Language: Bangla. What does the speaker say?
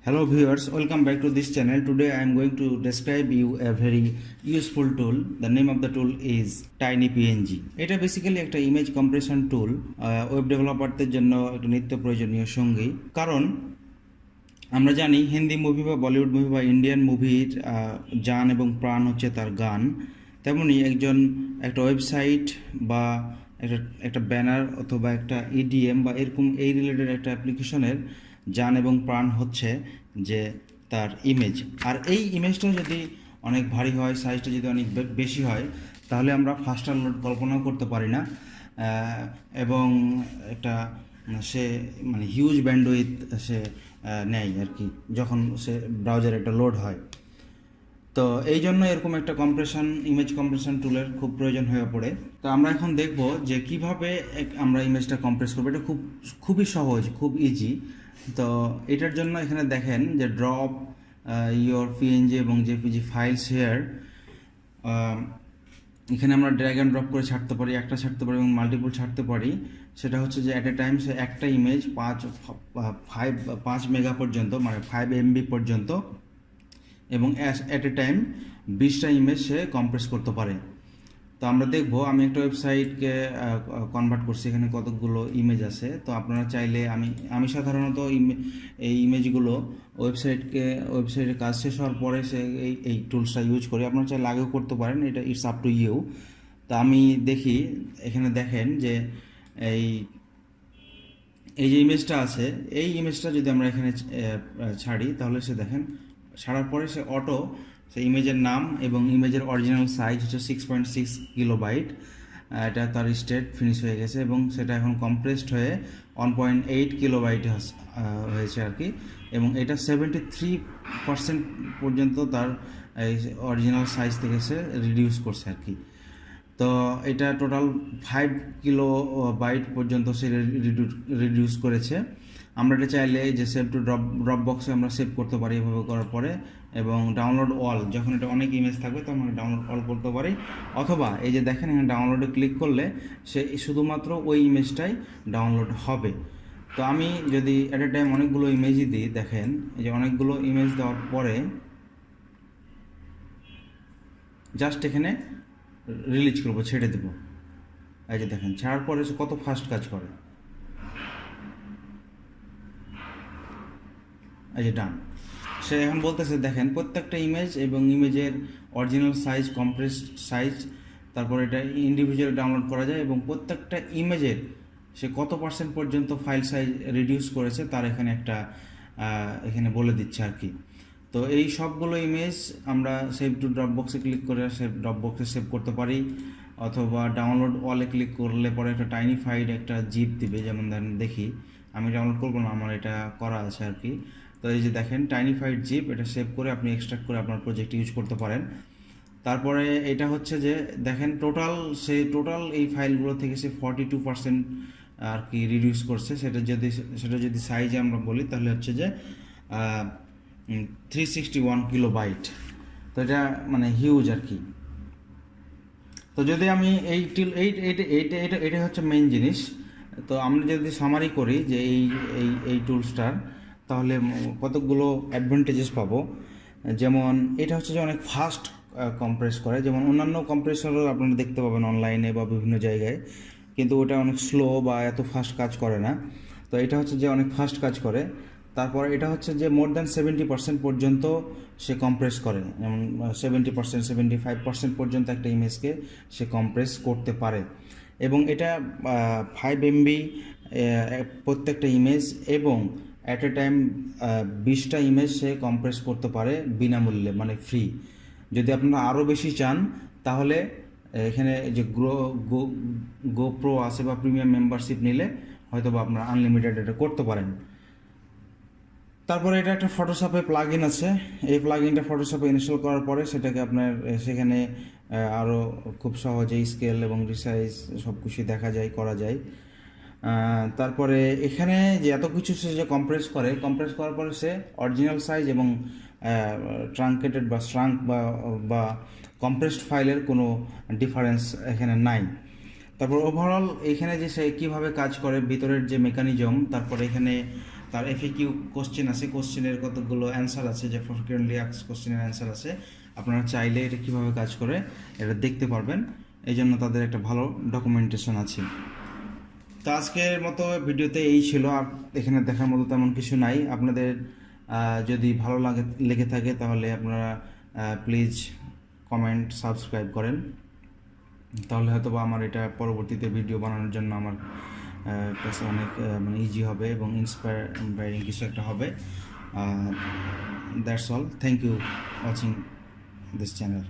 Hello viewers, welcome back to this channel. Today I am going to describe you a very useful tool. The name of the tool is TinyPNG. এটা বেসিক্যালি একটা ইমেজ কম্প্রেশন টুল, ওয়েব ডেভেলপারদের জন্য একটা নিত্য প্রয়োজনীয় সঙ্গী। কারণ আমরা জানি হিন্দি মুভি বা বলিউড মুভি বা ইন্ডিয়ান মুভির জান এবং প্রাণ হচ্ছে তার গান। তেমনি একটা ওয়েবসাইট বা একটা ব্যানার অথবা একটা ইডিএম বা এরকম এই রিলেটেড একটা অ্যাপ্লিকেশনের জান এবং প্রাণ হচ্ছে যে তার ইমেজ। আর এই ইমেজটা যদি অনেক ভারী হয়, সাইজটা যদি অনেক বেশি হয়, তাহলে আমরা ফাস্টার লোড কল্পনাও করতে পারি না, এবং একটা সে হিউজ ব্যান্ডউইথ সে নেয় আর কি, যখন সে ব্রাউজারে একটা লোড হয়। তো এই জন্য এরকম একটা ইমেজ কম্প্রেশন টুলের খুব প্রয়োজন হয়ে পড়ে। তো আমরা এখন দেখব যে কিভাবে আমরা ইমেজটা কম্প্রেস করবো। এটা খুবই সহজ, খুব ইজি। তো এটার জন্য এখানে দেখেন যে ড্রপ ইয়োর পিএনজি এবং জেপিজি ফাইলস হেয়ার। এখানে আমরা ড্র্যাগ অ্যান্ড ড্রপ করে ছাড়তে পারি, একটা ছাড়তে পারি এবং মাল্টিপল ছাড়তে পারি। সেটা হচ্ছে যে অ্যাট এ টাইম সে একটা ইমেজ 5 মেগা পর্যন্ত, মানে 5 MB পর্যন্ত, এবং অ্যাট এ টাইম 20টা ইমেজ সে কম্প্রেস করতে পারে। তো আমরা দেখব, আমি একটা ওয়েবসাইটকে কনভার্ট করছি, এখানে কতগুলো ইমেজ আছে। তো আপনারা চাইলে আমি সাধারণত এই ইমেজগুলো ওয়েবসাইটের কাজ শেষ হওয়ার পরে এই টুলসটা ইউজ করি। আপনারা চাইলে আগেও করতে পারেন, এটা ইটস আপ টু ইউ। তো আমি দেখি, এখানে দেখেন যে এই যে ইমেজটা আছে, এই ইমেজটা যদি আমরা এখানে ছাড়ি, তাহলে সে দেখেন ছাড়ার পরে সে সেই ইমেজের নাম এবং ইমেজের অরিজিনাল সাইজ হচ্ছে 6.6 কিলোবাইট। এটা তার স্টেট ফিনিশ হয়ে গেছে এবং সেটা এখন কম্প্রেসড হয়ে 1.8 কিলোবাইট হয়েছে আর কি। এবং এটা 73% পর্যন্ত তার অরিজিনাল সাইজ থেকে সে রিডিউস করছে আর কি। তো এটা টোটাল 5 কিলোবাইট পর্যন্ত সে রিডিউস করেছে। আমরা এটা চাইলে যে সেভ টু ড্রপ বক্সে আমরা সেভ করতে পারি এভাবে করার পরে, এবং ডাউনলোড অল, যখন এটা অনেক ইমেজ থাকবে তখন ডাউনলোড অল করতে পারি। অথবা এই যে দেখেন এখানে ডাউনলোডে ক্লিক করলে সে শুধুমাত্র ওই ইমেজটাই ডাউনলোড হবে। তো আমি যদি অ্যাট এ টাইম অনেকগুলো ইমেজই দিই, দেখেন এই যে অনেকগুলো ইমেজ দেওয়ার পরে জাস্ট এখানে রিলিজ করবো, ছেড়ে দেবো। এই যে দেখেন ছাড়ার পরে সে কত ফাস্ট কাজ করে। এই যে ডান, সে এখন বলতেছে দেখেন প্রত্যেকটা ইমেজ এবং ইমেজের অরিজিনাল সাইজ, কম্প্রেসড সাইজ, তারপর এটা ইন্ডিভিজুয়ালি ডাউনলোড করা যায় এবং প্রত্যেকটা ইমেজের সে কত পার্সেন্ট পর্যন্ত ফাইল সাইজ রিডিউস করেছে তার এখানে বলে দিচ্ছে আর কি। তো এই সবগুলো ইমেজ আমরা সেভ টু ড্রপ বক্সে ক্লিক করে ড্রপ বক্সে সেভ করতে পারি, অথবা ডাউনলোড অলে ক্লিক করলে পরে একটা টাইনিফাইড একটা জিপ দিবে। যেমন দেখি, আমি ডাউনলোড করবো না, আমার এটা করা আছে আর কি। তো এই যে দেখেন টাইনিফাইড জিপ, এটা সেভ করে আপনি এক্সট্রাক্ট করে আপনার প্রজেক্টে ইউজ করতে পারেন। তারপরে এটা হচ্ছে যে দেখেন টোটাল এই ফাইলগুলো থেকে সে 42% আর কি রিডিউস করছে। সেটা যদি সাইজে আমরা বলি, তাহলে হচ্ছে যে 361 কিলোবাইট। তো এটা হিউজ আর কি। তো যদি আমি এটা হচ্ছে মেইন জিনিস। তো আমরা যদি সামারি করি যে এই টুলসটার, তাহলে কতগুলো অ্যাডভান্টেজেস পাবো। যেমন এটা হচ্ছে যে অনেক ফাস্ট কম্প্রেস করে, যেমন অন্যান্য কম্প্রেসরও আপনারা দেখতে পাবেন অনলাইনে বা বিভিন্ন জায়গায়, কিন্তু ওটা অনেক স্লো বা এত ফাস্ট কাজ করে না। তো এটা হচ্ছে যে অনেক ফাস্ট কাজ করে। তারপর এটা হচ্ছে যে মোর দ্যান 70% পর্যন্ত সে কম্প্রেস করে, যেমন 70%, 75% পর্যন্ত একটা ইমেজকে সে কম্প্রেস করতে পারে। এবং এটা 5 MB প্রত্যেকটা ইমেজ, এবং অ্যাট এ টাইম 20টা ইমেজ সে কম্প্রেস করতে পারে বিনামূল্যে, মানে ফ্রি। যদি আপনারা আরও বেশি চান, তাহলে এখানে যে GoPro আছে বা প্রিমিয়াম মেম্বারশিপ নিলে হয়তো বা আপনারা আনলিমিটেড এটা করতে পারেন। তারপরে এটা একটা ফটোশপে প্লাগইন আছে। এই প্লাগইনটা ফটোশপে ইনস্টল করার পরে সেটাকে আপনার সেখানে আরও খুব সহজেই স্কেল এবং রিসাইজ সব কিছুই করা যায়। তারপরে এখানে যে এত কিছু সে যে কম্প্রেস করার পরে সে অরিজিনাল সাইজ এবং ট্রাঙ্কেটেড বা শ্রাঙ্ক বা কম্প্রেসড ফাইলের কোনো ডিফারেন্স এখানে নাই। তারপর ওভারঅল এখানে যে সে কীভাবে কাজ করে, ভিতরের যে মেকানিজম, তারপরে এখানে তার এফএকিউ কোশ্চেন আছে, কোশ্চেনের কতগুলো অ্যান্সার আছে, যে ফ্রিকোয়েন্টলি আস্কড কোশ্চেনের অ্যান্সার আছে। আপনারা চাইলে এটা কীভাবে কাজ করে এটা দেখতে পারবেন, এই জন্য তাদের একটা ভালো ডকুমেন্টেশন আছে। তো আজকের মতো ভিডিওতে এই ছিল, আর এখানে দেখার মতো তেমন কিছু নাই। আপনাদের যদি ভালো লেগে থাকে তাহলে আপনারা প্লিজ কমেন্ট, সাবস্ক্রাইব করেন, তাহলে হয়তো বা আমার এটা পরবর্তীতে ভিডিও বানানোর জন্য আমার কাছে অনেক মানে ইজি হবে এবং ইন্সপায়ারিং কিছু একটা হবে। That's all, thank you watching this channel.